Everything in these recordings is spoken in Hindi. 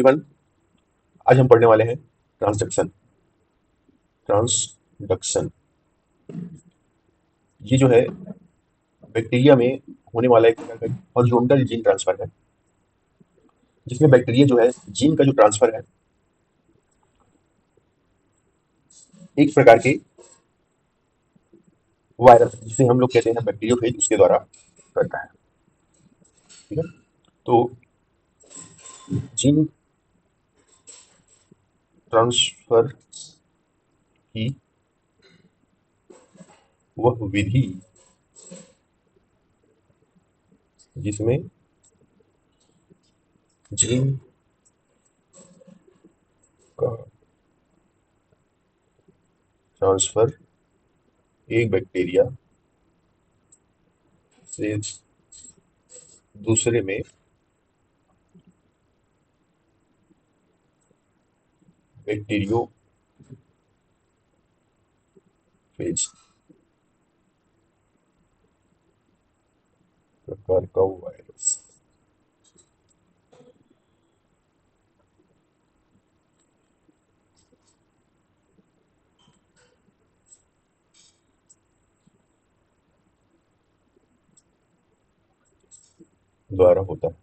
एवरीवन, आज हम पढ़ने वाले हैं ट्रांसडक्शन। ट्रांसडक्शन ये जो है बैक्टीरिया में होने वाला एक प्रकार का हॉरिजॉन्टल जीन ट्रांसफर है, जिसमें बैक्टीरिया जो है जीन का जो ट्रांसफर है एक प्रकार के वायरस जिसे हम लोग कहते हैं बैक्टीरियोफेज उसके द्वारा करता है। ठीक है, तो जीन ट्रांसफर की वह विधि जिसमें जीन का ट्रांसफर एक बैक्टीरिया से दूसरे में बैक्टीरियोफेज प्रकार का वायरस द्वारा होता है।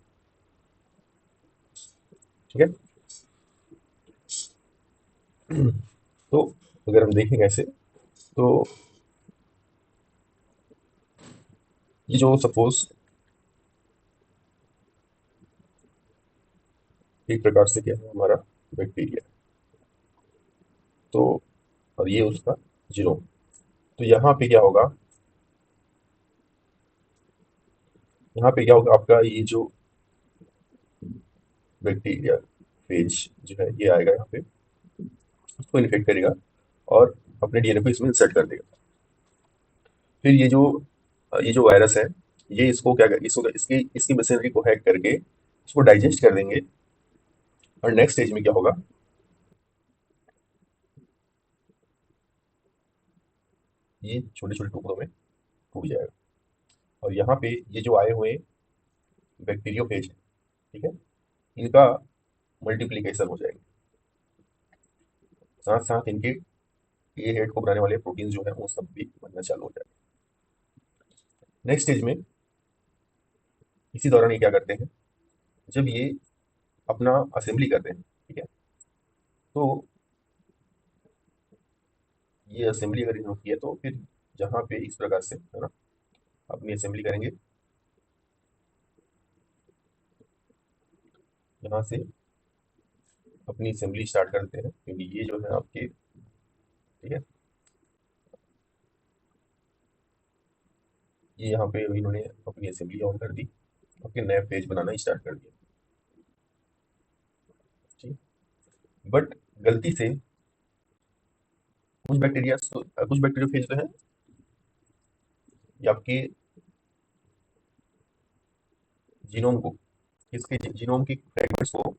ठीक है, तो अगर हम देखें ऐसे तो ये जो सपोज एक प्रकार से क्या है हमारा बैक्टीरिया, तो और ये उसका जीनोम। तो यहाँ पे क्या होगा आपका ये जो बैक्टीरिया फेज जो है ये आएगा यहाँ पे, उसको इन्फेक्ट करेगा और अपने डीएनए को इसमें इंसर्ट कर देगा। फिर ये जो वायरस है ये इसको क्या कर इसको इसकी इसकी मशीनरी को हैक करके इसको डाइजेस्ट कर देंगे। और नेक्स्ट स्टेज में क्या होगा, ये छोटे छोटे टुकड़ों में टूट जाएगा और यहाँ पे ये जो आए हुए बैक्टीरियोफेज है, ठीक है, इनका मल्टीप्लीकेशन हो जाएगा। साथ साथ इनके ये हेड को बनाने वाले प्रोटीन जो है वो सब भी बनना चालू हो जाएगा। नेक्स्ट स्टेज में इसी दौरान ये क्या करते हैं, जब ये अपना असेंबली करते हैं, ठीक है, तो ये असेंबली अगर इन्होंने की है तो फिर जहाँ पे इस प्रकार से है ना अपनी असेंबली करेंगे, यहाँ से अपनी असेंबली स्टार्ट करते हैं क्योंकि ये जो है आपके, ठीक है, ये यहाँ पे इन्होंने अपनी असेंबली ऑन कर दी, अपने नए पेज बनाना स्टार्ट कर दिया। ठीक, बट गलती से कुछ बैक्टीरियोफेज जो है ये आपके जीनोम को इसके जीनोम के फ्रेगमेंट्स को,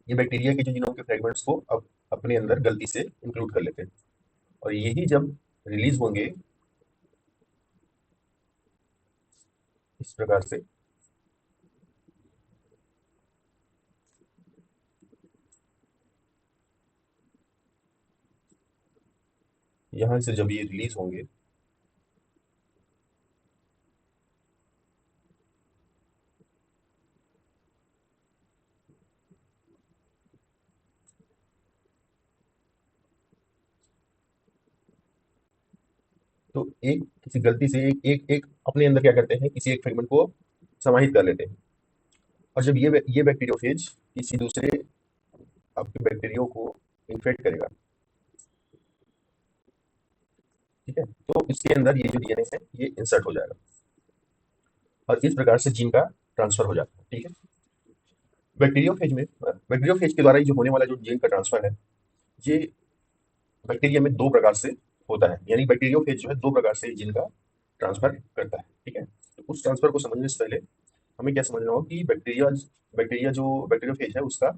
ये बैक्टीरिया के जो जीनोम के फ्रेगमेंट्स को अब अपने अंदर गलती से इंक्लूड कर लेते हैं और यही जब रिलीज होंगे इस प्रकार से, यहाँ से जब ये रिलीज होंगे तो एक किसी गलती से एक एक एक अपने अंदर क्या करते हैं किसी एक फ्रेगमेंट को समाहित कर लेते हैं और जब ये बैक्टीरियोफेज किसी दूसरे आपके बैक्टीरियो को इन्फेक्ट करेगा, ठीक है, तो इसके अंदर ये जो डीएनए है ये इंसर्ट हो जाएगा और इस प्रकार से जीन का ट्रांसफर हो जाता है। ठीक है, बैक्टीरियोफेज के द्वारा ये जो होने वाला जो जीन का ट्रांसफर है ये बैक्टीरिया में दो प्रकार से होता है, यानी बैक्टीरियोफेज जो है दो प्रकार से जीन का ट्रांसफर करता है। ठीक है, तो उस ट्रांसफर को समझने से पहले हमें क्या समझना होगा कि बैक्टीरिया जो बैक्टीरियोफेज है उसका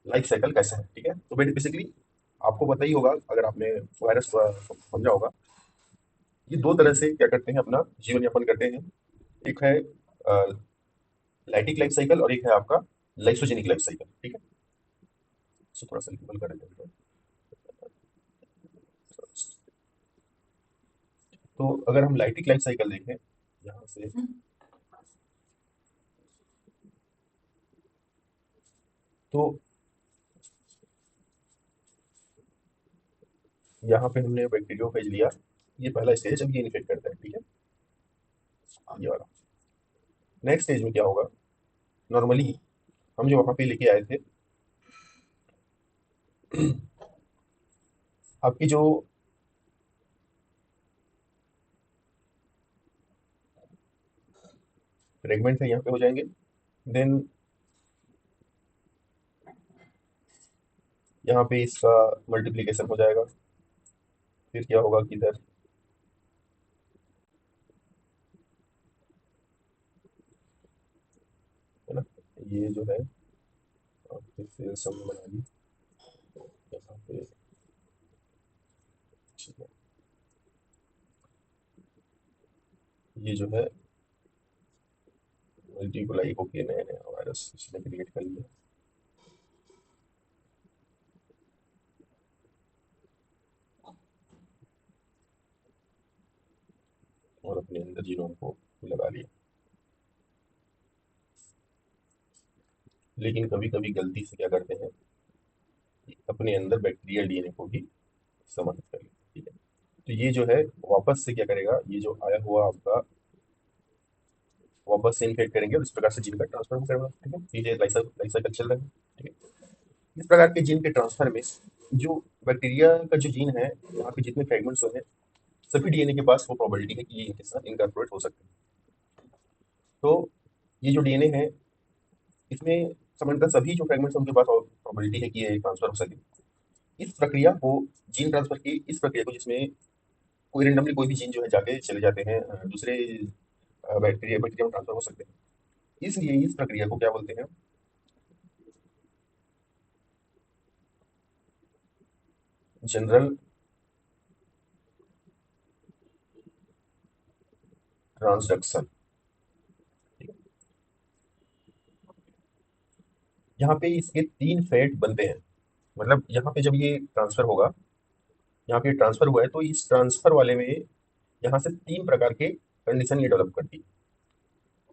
लाइफ साइकिल कैसा है। ठीक है, तो बेसिकली आपको पता ही होगा अगर आपने वायरस समझा होगा, ये दो तरह से क्या करते हैं अपना जीवन यापन करते हैं। एक है लाइटिक लाइफ साइकिल और एक है आपका लाइसोजेनिक लाइफ साइकिल, ठीक है। इसको थोड़ा सा लेबल कर देते हैं। तो अगर हम लाइटिक लाइफ साइकिल देखें यहाँ से, तो यहाँ पे हमने बैक्टीरियोफेज लिया, ये पहला स्टेज, अब ये इन्फेक्ट करता है, ठीक है, ये वाला। नेक्स्ट स्टेज में क्या होगा, नॉर्मली हम जो वहाँ पे लेके आए थे, आपकी जो फ्रेगमेंट है यहाँ पे हो जाएंगे, देन यहाँ पे इसका मल्टीप्लिकेशन हो जाएगा, फिर क्या होगा कि इधर है ना, ये जो है आपके सेल्स हमने बना ली यहाँ पे, ठीक है। ये जो है मल्टीप्लाई होके नया नया वायरस इसने क्रिएट कर लिया और अपने अंदर जीनोम को लगा लिया। लेकिन कभी कभी गलती से क्या करते हैं कि अपने अंदर बैक्टीरियल डीएनए को भी समाहित कर लेते हैं, ठीक है। तो ये जो है वापस से क्या करेगा, ये जो आया हुआ आपका वापस से इन्फेक्ट करेंगे और इस प्रकार से जीन का ट्रांसफर करेगा, ठीक है। ये लाइफ साइकिल चल रहा है, ठीक है। इस प्रकार के जीन के ट्रांसफर में जो बैक्टीरिया का जो जीन है, यहाँ पे जितने फ्रेगमेंट्स हैं, सभी डीएनए के पास वो प्रोबेबिलिटी है कि ये इनके साथ इनकॉर्पोरेट हो सकते हैं। तो ये जो डीएनए है, इसमें सामान्यतः सभी जो फ्रेगमेंट्स हैं उनके पास प्रोबेबिलिटी है कि ये ट्रांसफर हो सके। इस प्रक्रिया को, जीन ट्रांसफर की इस प्रक्रिया को, जिसमें कोई रेंडमली कोई भी जीन जो है जाके चले जाते हैं दूसरे बैक्टीरिया बैक्टीरिया में ट्रांसफर हो सकते हैं, इसलिए इस प्रक्रिया को क्या बोलते हैं, जनरल ट्रांसडक्शन। यहाँ पे इसके 3 फेट बनते हैं, मतलब यहाँ पे जब ये ट्रांसफर होगा, यहाँ पे ट्रांसफर हुआ है, तो इस ट्रांसफर वाले में यहाँ से 3 प्रकार के कंडीशन ये डेवलप करती है।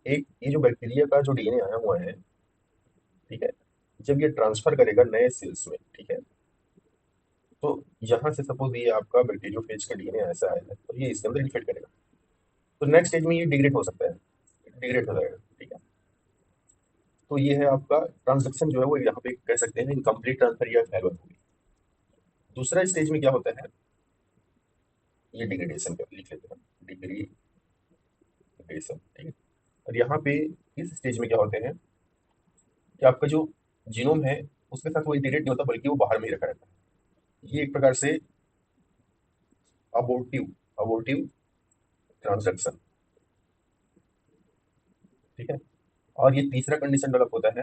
एक, ये जो बैक्टीरिया का जो डीएनए आया हुआ है, ठीक है, जब ये ट्रांसफर करेगा नए सेल्स में, ठीक है, तो यहाँ से सपोज ये आपका बैक्टीरियोफेज का डीएनए ऐसा आया है, तो ये इसके अंदर इन्फेक्ट करेगा, तो नेक्स्ट स्टेज में ये डिग्रेड हो सकता है, डिग्रेड हो जाएगा, ठीक है। तो ये है आपका ट्रांजेक्शन जो है वो यहाँ पे कह सकते हैं इनकम्प्लीट ट्रांसफर या फेलर होगी। दूसरा स्टेज में क्या होता है, ये डिग्रेडेशन का लिख लेते हैं, डिग्रेडेशन, ठीक है। और यहाँ पे इस स्टेज में क्या होते हैं कि आपका जो जीनोम है उसके साथ वो इंटीग्रेट नहीं होता, बल्कि वो बाहर में ही रखा रहता है। ये एक प्रकार से अबोर्टिव अबोर्टिव ट्रांसडक्शन, ठीक है। और ये तीसरा कंडीशन डेवलप होता है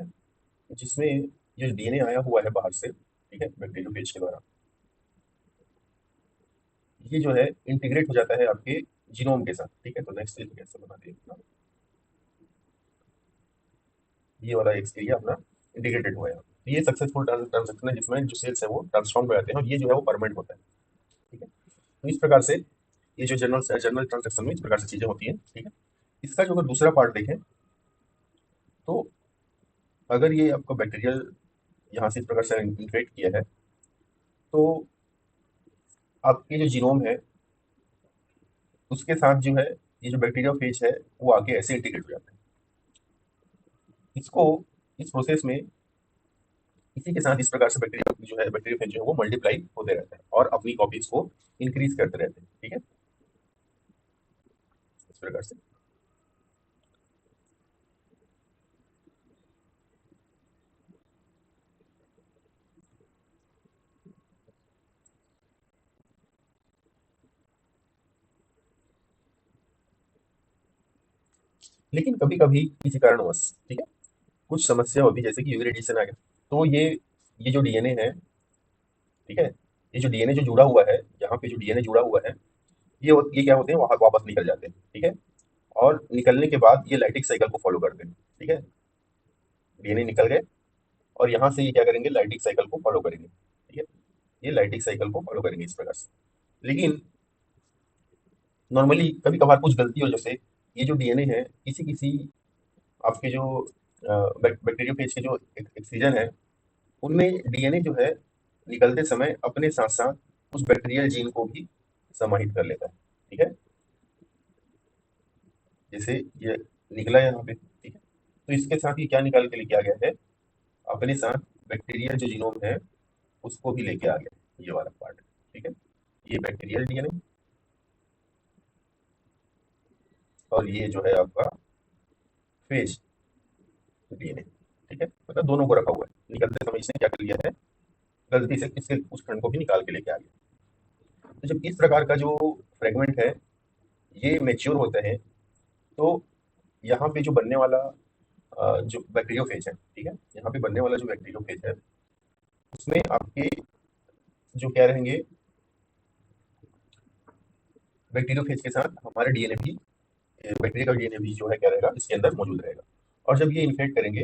जिसमें ये डीएनए आया हुआ है बाहर से, ठीक है, बैक्टीरियोफेज के द्वारा, ये जो है इंटीग्रेट हो जाता है आपके जीनोम के साथ, ठीक है। तो नेक्स्ट स्टेज कैसे बनाते हैं, ये वाला एक्सपीरिया अपना इंटीग्रेटेड हुआ है, तो ये सक्सेसफुल ट्रांजेक्शन है जिसमें जो सेल्स है वो ट्रांसफॉर्म हो जाते हैं और ये जो है वो परमानेंट होता है, ठीक है। तो इस प्रकार से ये जो जनरल जनरल ट्रांजेक्शन में इस प्रकार से चीजें होती हैं, ठीक है। इसका जो अगर दूसरा पार्ट देखें, तो अगर ये आपका बैक्टीरियल यहाँ से इस प्रकार से इन्फेक्ट किया है, तो आपके जो जीनोम है उसके साथ जो है ये जो बैक्टीरिया फेज है वो आके ऐसे इंटीग्रेट हो जाता है। इसको, इस प्रोसेस में इसी के साथ इस प्रकार से बैक्टीरिया जो है बैक्टीरिया फेज जो है वो मल्टीप्लाई होते रहते हैं और अपनी कॉपीज को इंक्रीज करते रहते हैं, ठीक है, इस प्रकार से। लेकिन कभी कभी किसी कारणवश, ठीक है, कुछ समस्या होती है, जैसे कि यूवी रेडिएशन आ गया, तो ये जो डीएनए है, ठीक है, ये जो डीएनए जो जुड़ा हुआ है, यहाँ पे जो डीएनए जुड़ा हुआ है, ये क्या होते हैं वहां वापस निकल जाते हैं, ठीक है। और निकलने के बाद ये लाइटिक साइकिल को फॉलो करते हैं, ठीक है। डीएनए निकल गए और यहाँ से ये क्या करेंगे, लाइटिक साइकिल को फॉलो करेंगे, ठीक है। ये लाइटिक साइकिल को फॉलो करेंगे इस प्रकार से। लेकिन नॉर्मली कभी कभार कुछ गलती हो, जैसे ये जो डीएनए है किसी किसी आपके जो बैक्टीरियोफेज के जो एक्सीजन है, उनमें डीएनए जो है निकलते समय अपने साथ साथ उस बैक्टीरियल जीन को भी समाहित कर लेता है, ठीक है। जैसे ये निकला है यहाँ पे, ठीक है। तो इसके साथ ही क्या निकाल के लेके आ गया है, अपने साथ बैक्टीरियल जो जीनोम है उसको भी लेके आ गया, ये वाला पार्ट, ठीक है। ये बैक्टीरियल डीएनए और ये जो है आपका फेज डीएनए, ठीक है। मतलब दोनों को रखा हुआ है, निकलते समय इसने क्या कर लिया है, गलती से इसके उस खंड को भी निकाल के लेके आ गया। तो जब इस प्रकार का जो फ्रेगमेंट है ये मेच्योर होते हैं, तो यहाँ पे जो बनने वाला जो बैक्टीरियोफेज है, ठीक है, यहाँ पे बनने वाला जो बैक्टीरियोफेज है उसमें आपके जो क्या रहेंगे, बैक्टीरियोफेज के साथ हमारे डीएनए भी, बैक्टीरिया का डीएनए भी जो है क्या रहेगा, इसके अंदर मौजूद रहेगा। और जब ये इन्फेक्ट करेंगे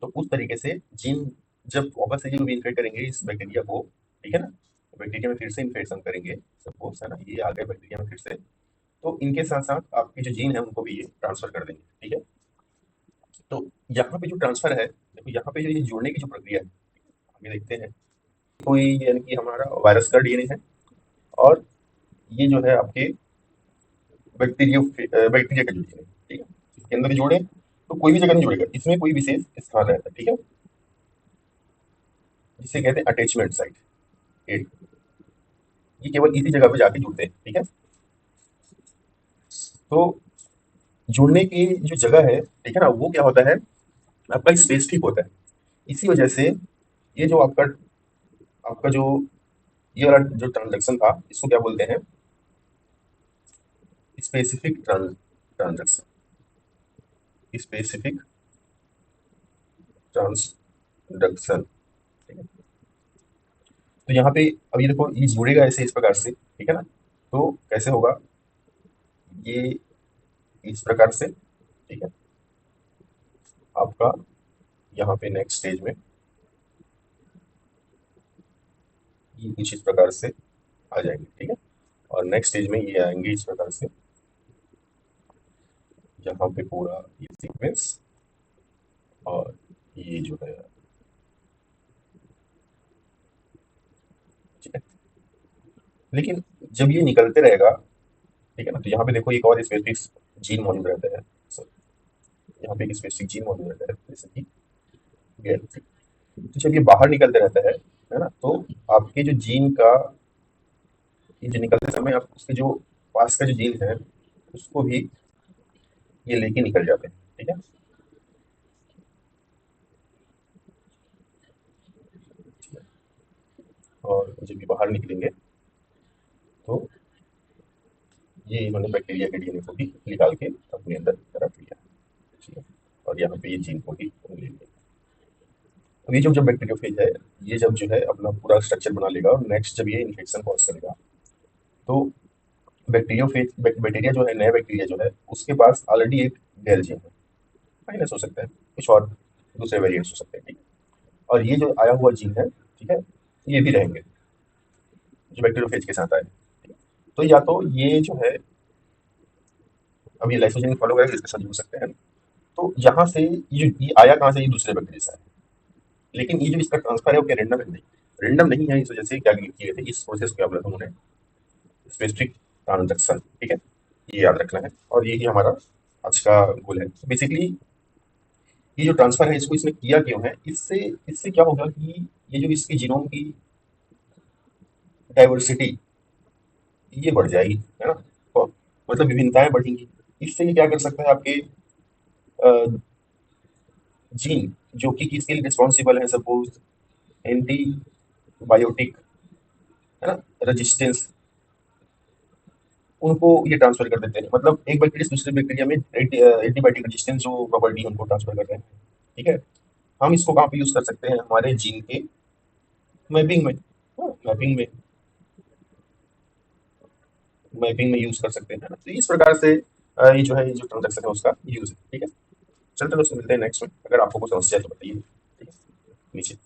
तो उस तरीके से जीन, जब वापस से ये भी इन्फेक्ट करेंगे इस बैक्टीरिया को, ठीक है ना, बैक्टीरिया में फिर से इन्फेक्शन करेंगे, सपोज है ना, ये आ गए बैक्टीरिया में फिर से, तो इनके साथ साथ आपके जो जीन है उनको भी ये ट्रांसफर कर देंगे, ठीक है। तो यहाँ पे जो ट्रांसफर है, देखो यहाँ पे जो ये जोड़ने की जो प्रक्रिया है, आगे देखते हैं। कोई यानी कि हमारा वायरस का डीएनए है और ये जो है आपके बैक्टीरिया का जो डीएनए, ठीक है, इसके अंदर जोड़े तो कोई भी जगह नहीं जुड़ेगा, इसमें कोई विशेष स्थान रहता है, ठीक है, जिसे कहते हैं अटैचमेंट साइट। ये केवल इसी जगह पे जाके जुड़ते हैं, ठीक है। तो जुड़ने की जो जगह है, ठीक है ना, वो क्या होता है, आपका स्पेसिफिक होता है। इसी वजह से ये जो आपका आपका जो ये वाला जो ट्रांजैक्शन था इसको क्या बोलते हैं, स्पेसिफिक ट्रांजैक्शन, स्पेसिफिक ट्रांसडक्शन, ठीक है। तो यहाँ पे अब ये देखो ये जुड़ेगा ऐसे इस प्रकार से, ठीक है ना, तो कैसे होगा, ये इस प्रकार से, ठीक है, आपका यहाँ पे नेक्स्ट स्टेज में ये कुछ इस प्रकार से आ जाएंगे, ठीक है। और नेक्स्ट स्टेज में ये आएंगे इस प्रकार से, यहाँ पे पूरा ये सीक्वेंस और ये जो है, ठीक है। लेकिन जब ये निकलते रहेगा, ठीक है ना, तो यहाँ पे देखो एक और स्पेसिफिक जीन मौजूद रहता है, सर यहाँ पे एक स्पेसिफिक जीन मौजूद रहता है जैसे कि गैलेक्टिक। तो जब ये बाहर निकलते रहता है ना, तो आपके जो जीन का, ये जो निकलते समय आप उसके जो पास का जो जीन है उसको भी ये लेके निकल जाते हैं, ठीक है। और जब ये बाहर निकलेंगे तो ये इन्होंने बैक्टीरिया के डीएनए को भी निकाल के अपने अंदर रख लिया, ठीक है। और यहाँ पे ये जीन को भी ले लिया। अब ये जब बैक्टीरियोफेज है, ये जब जो है अपना पूरा स्ट्रक्चर बना लेगा और नेक्स्ट जब ये इन्फेक्शन कॉज करेगा, तो बैक्टीरियोफेज बैक्टीरिया जो है, नया बैक्टीरिया जो है उसके पास ऑलरेडी एक गैर जीन है, माइनस हो सकता है, कुछ और दूसरे वेरिएंट्स हो सकते हैं, ठीक है। और ये जो आया हुआ जीन है, ठीक है, ये भी रहेंगे जो बैक्टीरियोफेज के साथ आए, ठीक है। तो या तो ये जो है, अब ये लाइसोजाइम फॉलो करेगा इसके साथ जुड़ सकते हैं, तो यहाँ से ये आया कहाँ से, ये दूसरे बैक्टीरिया से आया। लेकिन ये जो इसका ट्रांसफर है वो क्या रेंडम है, नहीं रेंडम नहीं है। इस वजह से क्या किए थे, इस प्रोसेस को क्या बोला था उन्होंने, स्पेसिफिक ट्रांजैक्शन, ठीक है, ये याद रखना है। और यही हमारा आज का गोल है बेसिकली। ये जो ट्रांसफर है इसको इसने किया क्यों है, इससे इससे क्या होगा कि ये जो इसकी जीनोम की डाइवर्सिटी ये बढ़ जाएगी, है ना, तो मतलब विभिन्नताएं बढ़ेंगी। इससे ये क्या कर सकता है, आपके जीन जो कि किसके लिए रिस्पॉन्सिबल है, सपोज एंटीबायोटिक, है ना, रेजिस्टेंस, उनको ये ट्रांसफर कर देते हैं। मतलब एक बैक्टीरिया से दूसरे बैक्टीरिया में एंटीबायोटिक रेजिस्टेंस जो प्रॉपर्टी उनको ट्रांसफर कर रहे हैं, ठीक है। हम इसको कहाँ पे यूज कर सकते हैं, हमारे जीन के मैपिंग में, मैपिंग में, मैपिंग में यूज कर सकते हैं, है ना। तो इस प्रकार से ये जो है, ये जो ट्रांजेक्शन है उसका यूज है, ठीक है। चलते दोस्तों, मिलते हैं नेक्स्ट में। अगर आपको कोई समस्या है तो बताइए, ठीक है, नीचे।